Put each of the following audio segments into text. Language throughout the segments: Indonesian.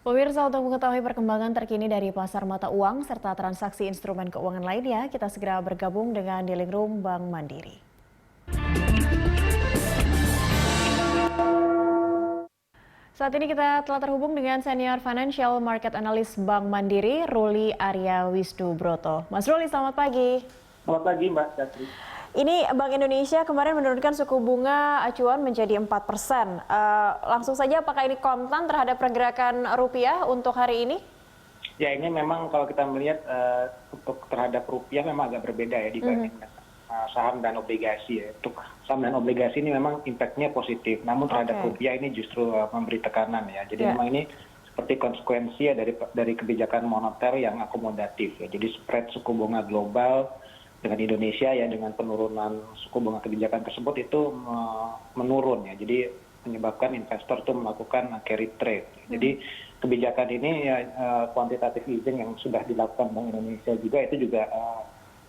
Pemirsa, untuk mengetahui perkembangan terkini dari pasar mata uang serta transaksi instrumen keuangan lainnya, kita segera bergabung dengan Dealing Room Bank Mandiri. Saat ini kita telah terhubung dengan Senior Financial Market Analyst Bank Mandiri, Ruli Arya Wisnubroto. Mas Ruli, selamat pagi. Selamat pagi, Mbak Catri. Ini Bank Indonesia kemarin menurunkan suku bunga acuan menjadi 4%. Langsung saja, apakah ini kontan terhadap pergerakan rupiah untuk hari ini? Ya, ini memang kalau kita melihat untuk terhadap rupiah memang agak berbeda ya dibanding saham dan obligasi ya. Untuk saham dan obligasi ini memang impact-nya positif, namun terhadap rupiah ini justru memberi tekanan ya. Jadi memang ini seperti konsekuensi ya dari kebijakan moneter yang akomodatif ya. Jadi spread suku bunga global dengan Indonesia ya, dengan penurunan suku bunga kebijakan tersebut itu menurun ya. Jadi menyebabkan investor itu melakukan carry trade. Jadi kebijakan ini ya, quantitative easing yang sudah dilakukan Bank Indonesia juga itu juga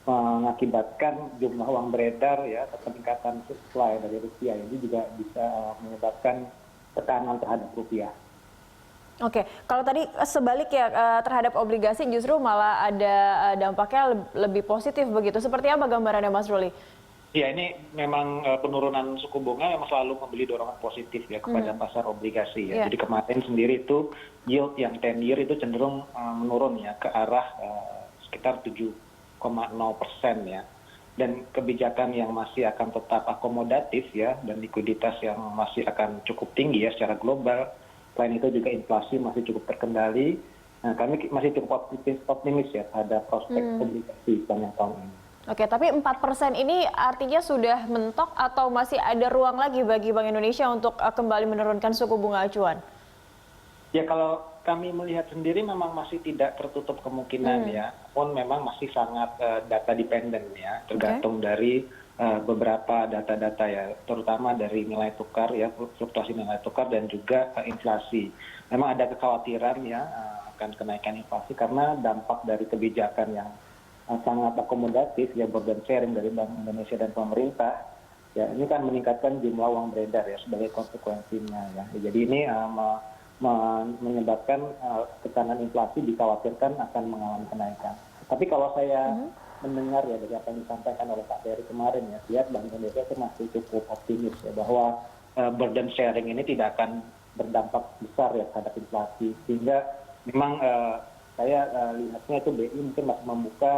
mengakibatkan jumlah uang beredar ya, atau peningkatan supply dari rupiah ini juga bisa menyebabkan tekanan terhadap rupiah. Oke, kalau tadi sebalik ya, terhadap obligasi justru malah ada dampaknya lebih positif begitu. Seperti apa gambarannya, Mas Ruli? Ya, ini memang penurunan suku bunga memang selalu memberi dorongan positif ya kepada pasar obligasi ya. Jadi kemarin sendiri itu yield yang 10 year itu cenderung menurun ya ke arah sekitar 7,0% ya. Dan kebijakan yang masih akan tetap akomodatif ya, dan likuiditas yang masih akan cukup tinggi ya secara global. Selain itu juga inflasi masih cukup terkendali. Nah, kami masih cukup optimis ya terhadap prospek obligasi sepanjang tahun ini. Oke, tapi 4% ini artinya sudah mentok atau masih ada ruang lagi bagi Bank Indonesia untuk kembali menurunkan suku bunga acuan? Ya, kalau kami melihat sendiri memang masih tidak tertutup kemungkinan ya, pun memang masih sangat data dependent ya, tergantung dari beberapa data-data ya, terutama dari nilai tukar ya, fluktuasi nilai tukar dan juga inflasi. Memang ada kekhawatiran ya akan kenaikan inflasi karena dampak dari kebijakan yang sangat akomodatif ya, burden sharing dari Bank Indonesia dan pemerintah ya, ini kan meningkatkan jumlah uang beredar ya sebagai konsekuensinya ya. Jadi ini menyebabkan tekanan inflasi dikhawatirkan akan mengalami kenaikan. Tapi kalau saya mendengar ya dari apa yang disampaikan oleh Pak Ferry kemarin ya, lihat Bank Indonesia itu masih cukup optimis ya bahwa burden sharing ini tidak akan berdampak besar ya terhadap inflasi, sehingga memang saya lihatnya itu BI mungkin masih membuka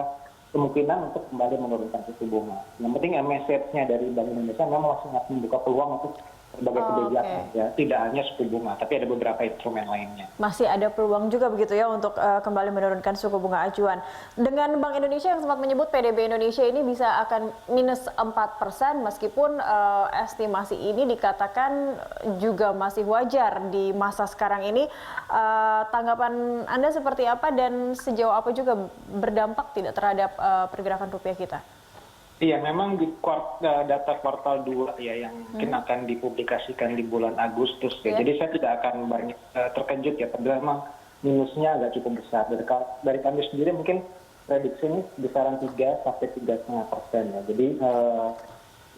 kemungkinan untuk kembali menurunkan suku bunga. Yang penting message-nya dari Bank Indonesia memang masih membuka peluang untuk berbagai kebijakan ya, tidak hanya suku bunga, tapi ada beberapa instrumen lainnya. Masih ada peluang juga begitu ya untuk kembali menurunkan suku bunga acuan. Dengan Bank Indonesia yang sempat menyebut PDB Indonesia ini bisa akan minus 4%, meskipun estimasi ini dikatakan juga masih wajar di masa sekarang ini. Tanggapan Anda seperti apa dan sejauh apa juga berdampak tidak terhadap pergerakan rupiah kita? Iya, memang di data kuartal 2 ya yang mungkin akan dipublikasikan di bulan Agustus ya. Jadi saya tidak akan banyak terkejut ya, padahal memang minusnya agak cukup besar. Dari kami sendiri mungkin prediksi ini besaran 3 sampai 3,5% ya. Jadi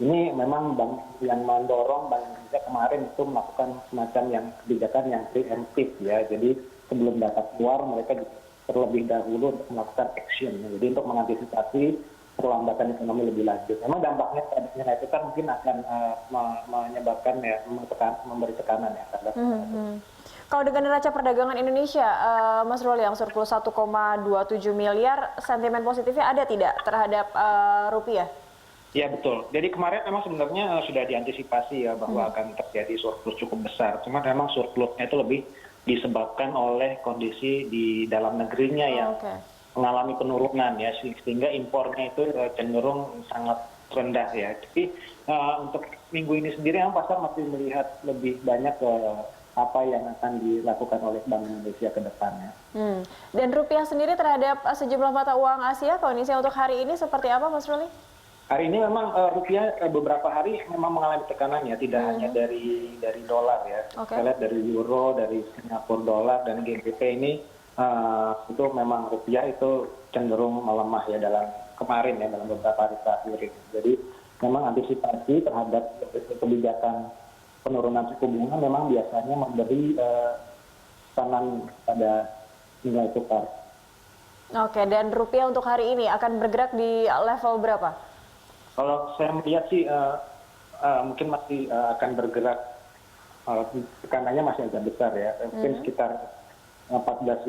ini memang bank yang mendorong Bank Indonesia kemarin itu melakukan semacam yang kebijakan yang preemptif ya. Jadi sebelum data keluar mereka terlebih dahulu untuk melakukan action ya. Jadi untuk mengantisipasi perlambatan ekonomi lebih lanjut. Memang dampaknya terhadap nilai tukar mungkin akan menyebabkan ya, memberi tekanan ya terhadap. Kalau dengan neraca perdagangan Indonesia, Mas Ruli, yang surplus 1,27 miliar, sentimen positifnya ada tidak terhadap rupiah? Ya, betul. Jadi kemarin memang sebenarnya sudah diantisipasi ya bahwa akan terjadi surplus cukup besar. Cuma memang surplusnya itu lebih disebabkan oleh kondisi di dalam negerinya yang mengalami penurunan ya, sehingga impornya itu cenderung sangat rendah ya. Tapi untuk minggu ini sendiri pasar masih melihat lebih banyak apa yang akan dilakukan oleh Bank Indonesia ke depannya. Dan rupiah sendiri terhadap sejumlah mata uang Asia, kondisi untuk hari ini seperti apa, Mas Ruli? Hari ini memang rupiah beberapa hari memang mengalami tekanan ya, tidak hanya dari dolar ya. Kita lihat dari euro, dari Singapura dolar dan GBP ini itu memang rupiah itu cenderung melemah ya dalam kemarin ya, dalam beberapa hari terakhir. Jadi memang antisipasi terhadap kebijakan penurunan suku bunga memang biasanya memberi tekanan pada nilai tukar. Oke, dan rupiah untuk hari ini akan bergerak di level berapa? Kalau saya melihat sih mungkin masih akan bergerak, tekanannya masih agak besar ya, mungkin sekitar 14.500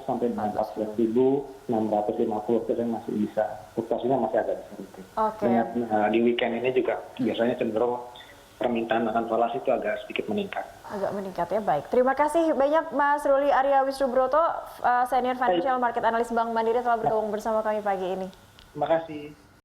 sampai 14.650 itu masih bisa, fluktuasinya masih agak besar. Oke. Dengan di weekend ini juga biasanya cenderung permintaan akan falas itu agak sedikit meningkat. Agak meningkat ya, baik. Terima kasih banyak Mas Ruli Arya Wisnubroto, Senior Financial Market Analyst Bank Mandiri telah bergabung bersama kami pagi ini. Terima kasih.